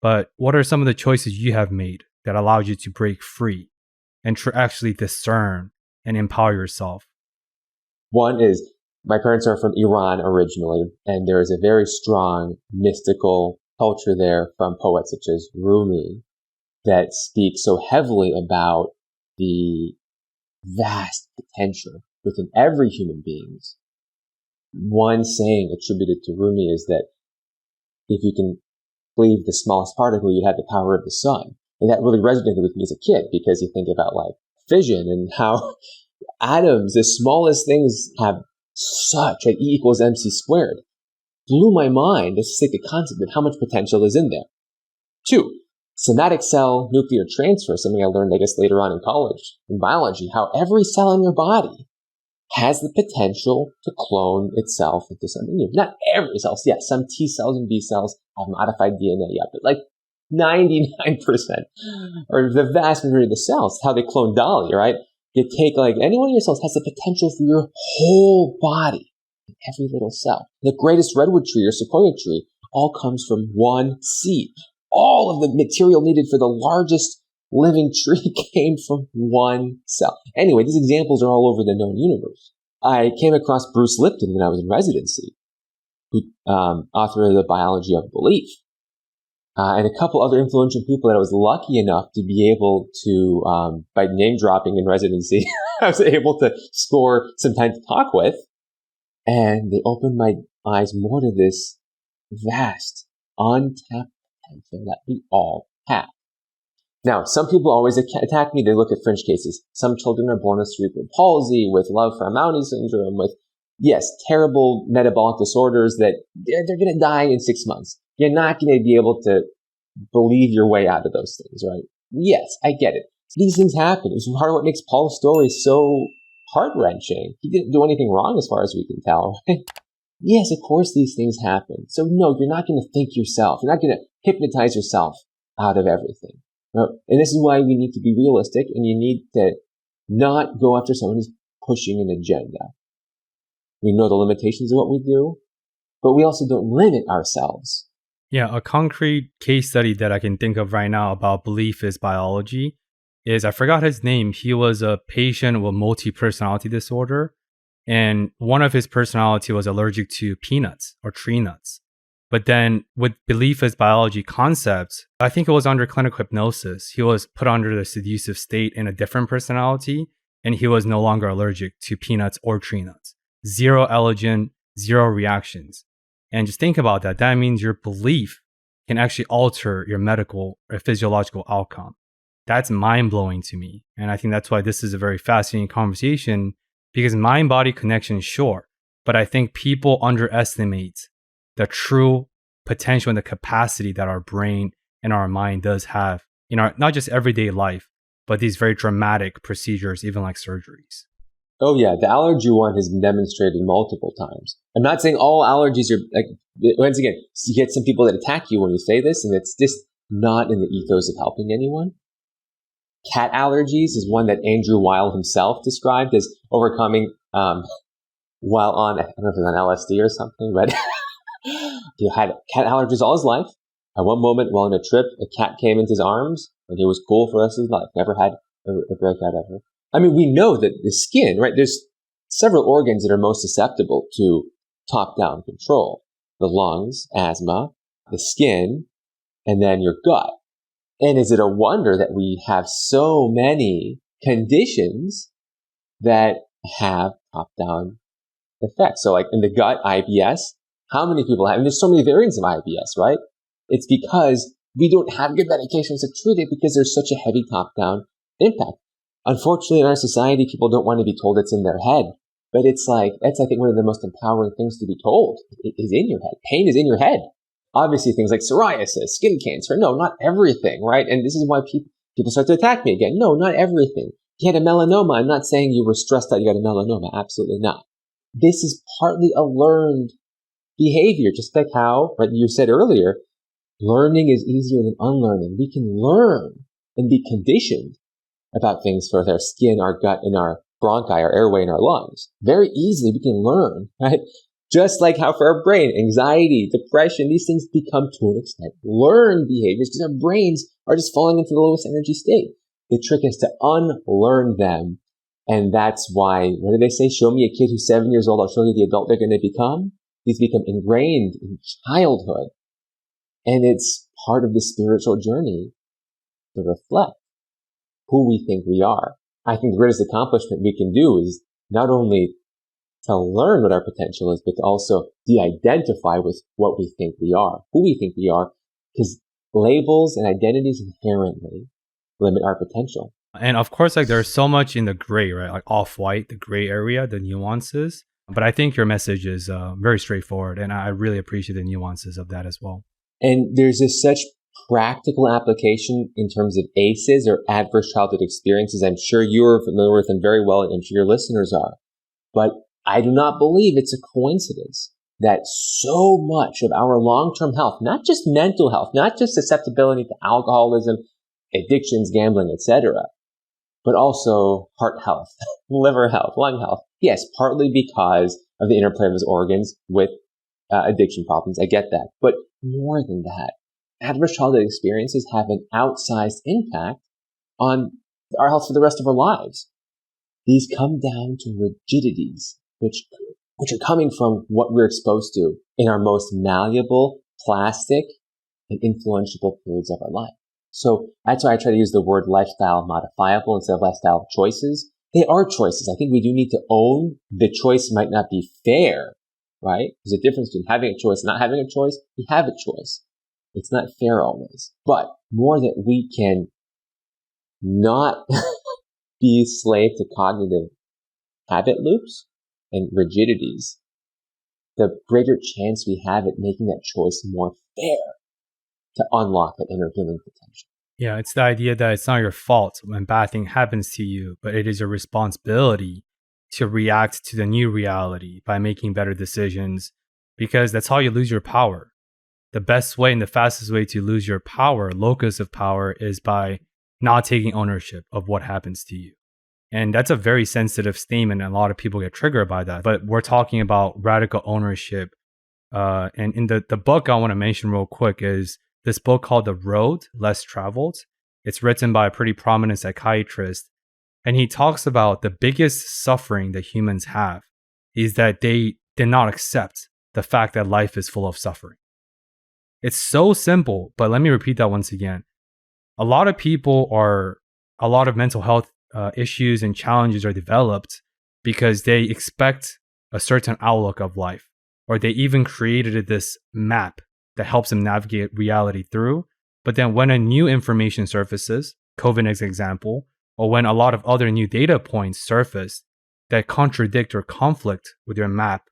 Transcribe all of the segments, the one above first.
but what are some of the choices you have made that allowed you to break free and actually discern and empower yourself? One is my parents are from Iran originally, and there is a very strong mystical culture there from poets such as Rumi that speak so heavily about the vast potential within every human being. One saying attributed to Rumi is that if you can cleave the smallest particle, you have the power of the sun. And that really resonated with me as a kid because you think about like fission and how atoms, the smallest things, have such like E equals MC squared. Blew my mind just to take the concept of how much potential is in there. 2, somatic cell nuclear transfer, something I learned, I guess, later on in college in biology, how every cell in your body has the potential to clone itself into something new. Not every cell. Yes, some T cells and B cells have modified DNA, but like 99% or the vast majority of the cells, how they clone Dolly, right? You take like any one of your cells has the potential for your whole body, every little cell. The greatest redwood tree or sequoia tree all comes from one seed. All of the material needed for the largest living tree came from one cell. Anyway, these examples are all over the known universe. I came across Bruce Lipton when I was in residency, who authored The Biology of Belief, and a couple other influential people that I was lucky enough to be able to, by name dropping in residency, I was able to score some time to talk with, and they opened my eyes more to this vast, untapped potential that we all have. Now, some people always attack me. They look at fringe cases. Some children are born with cerebral palsy, with love for Mounty syndrome, with, yes, terrible metabolic disorders that they're going to die in 6 months. You're not going to be able to believe your way out of those things, right? Yes, I get it. These things happen. It's part of what makes Paul's story so heart-wrenching. He didn't do anything wrong as far as we can tell, right? Yes, of course these things happen. So no, you're not going to think yourself. You're not going to hypnotize yourself out of everything. And this is why we need to be realistic, and you need to not go after someone who's pushing an agenda. We know the limitations of what we do, but we also don't limit ourselves. Yeah, a concrete case study that I can think of right now about belief is biology is, I forgot his name. He was a patient with multi-personality disorder, and one of his personality was allergic to peanuts or tree nuts. But then with belief as biology concepts, I think it was under clinical hypnosis, he was put under the seductive state in a different personality, and he was no longer allergic to peanuts or tree nuts. 0 allergen, 0 reactions. And just think about that. That means your belief can actually alter your medical or physiological outcome. That's mind-blowing to me. And I think that's why this is a very fascinating conversation, because mind-body connection is sure, but I think people underestimate the true potential and the capacity that our brain and our mind does have in our, not just everyday life, but these very dramatic procedures, even like surgeries. Oh yeah, the allergy one has been demonstrated multiple times. I'm not saying all allergies are, like, once again, you get some people that attack you when you say this, and it's just not in the ethos of helping anyone. Cat allergies is one that Andrew Weil himself described as overcoming while on, I don't know if it was on LSD or something, but he had cat allergies all his life. At one moment while on a trip, a cat came into his arms, and he was cool for the rest of his life. Never had a breakout ever. I mean, we know that the skin, right? There's several organs that are most susceptible to top-down control. The lungs, asthma, the skin, and then your gut. And is it a wonder that we have so many conditions that have top-down effects? So like in the gut, IBS, how many people have, and there's so many variants of IBS, right? It's because we don't have good medications to treat it because there's such a heavy top-down impact. Unfortunately, in our society, people don't want to be told it's in their head. But it's like, that's, I think, one of the most empowering things to be told. It is in your head. Pain is in your head. Obviously, things like psoriasis, skin cancer. No, not everything, right? And this is why people start to attack me again. No, not everything. You had a melanoma. I'm not saying you were stressed out you got a melanoma. Absolutely not. This is partly a learned behavior, just like how, right, you said earlier, learning is easier than unlearning. We can learn and be conditioned about things for our skin, our gut, and our bronchi, our airway, and our lungs. Very easily we can learn, right? Just like how for our brain, anxiety, depression, these things become to an extent learned behaviors because our brains are just falling into the lowest energy state. The trick is to unlearn them. And that's why, what do they say? Show me a kid who's 7 years old, I'll show you the adult they're going to become. These become ingrained in childhood. And it's part of the spiritual journey to reflect who we think we are. I think the greatest accomplishment we can do is not only to learn what our potential is, but to also de-identify with what we think we are, who we think we are, because labels and identities inherently limit our potential. And of course, like there's so much in the gray, right? Like off-white, the gray area, the nuances. But I think your message is very straightforward, and I really appreciate the nuances of that as well. And there's such practical application in terms of ACEs or adverse childhood experiences. I'm sure you're familiar with them very well, and I'm sure your listeners are. But I do not believe it's a coincidence that so much of our long-term health, not just mental health, not just susceptibility to alcoholism, addictions, gambling, etc., but also heart health, liver health, lung health. Yes, partly because of the interplay of his organs with addiction problems. I get that. But more than that, adverse childhood experiences have an outsized impact on our health for the rest of our lives. These come down to rigidities, which are coming from what we're exposed to in our most malleable, plastic, and influential periods of our life. So that's why I try to use the word lifestyle modifiable instead of lifestyle choices. They are choices. I think we do need to own the choice might not be fair, right? There's a difference between having a choice and not having a choice. We have a choice. It's not fair always. But more that we can not be a slave to cognitive habit loops and rigidities, the greater chance we have at making that choice more fair to unlock that inner healing potential. Yeah, it's the idea that it's not your fault when bad thing happens to you, but it is your responsibility to react to the new reality by making better decisions, because that's how you lose your power. The best way and the fastest way to lose your power, locus of power, is by not taking ownership of what happens to you. And that's a very sensitive statement, and a lot of people get triggered by that. But we're talking about radical ownership. And in the book I want to mention real quick is this book called The Road Less Traveled. It's written by a pretty prominent psychiatrist. And he talks about the biggest suffering that humans have is that they did not accept the fact that life is full of suffering. It's so simple, but let me repeat that once again. A lot of mental health issues and challenges are developed because they expect a certain outlook of life, or they even created this map that helps them navigate reality through. But then when a new information surfaces, COVID as an example, or when a lot of other new data points surface that contradict or conflict with your map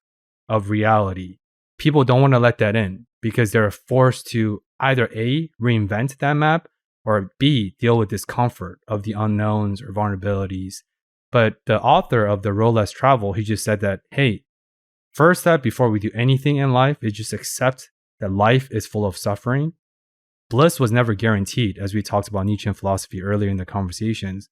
of reality, people don't want to let that in because they're forced to either A, reinvent that map, or B, deal with discomfort of the unknowns or vulnerabilities. But the author of The Road Less Traveled, he just said that, hey, first step before we do anything in life is just accept that life is full of suffering. Bliss was never guaranteed, as we talked about Nietzschean philosophy earlier in the conversations.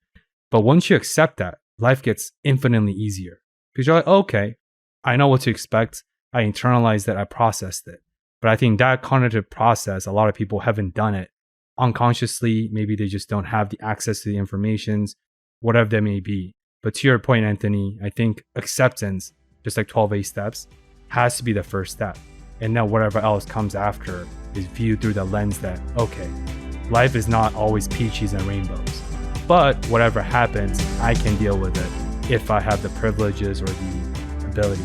But once you accept that, life gets infinitely easier. Because you're like, okay, I know what to expect. I internalized that, I processed it. But I think that cognitive process, a lot of people haven't done it unconsciously. Maybe they just don't have the access to the informations, whatever that may be. But to your point, Anthony, I think acceptance, just like 12 8 steps, has to be the first step. And then whatever else comes after is viewed through the lens that, okay, life is not always peaches and rainbows. But whatever happens, I can deal with it if I have the privileges or the ability.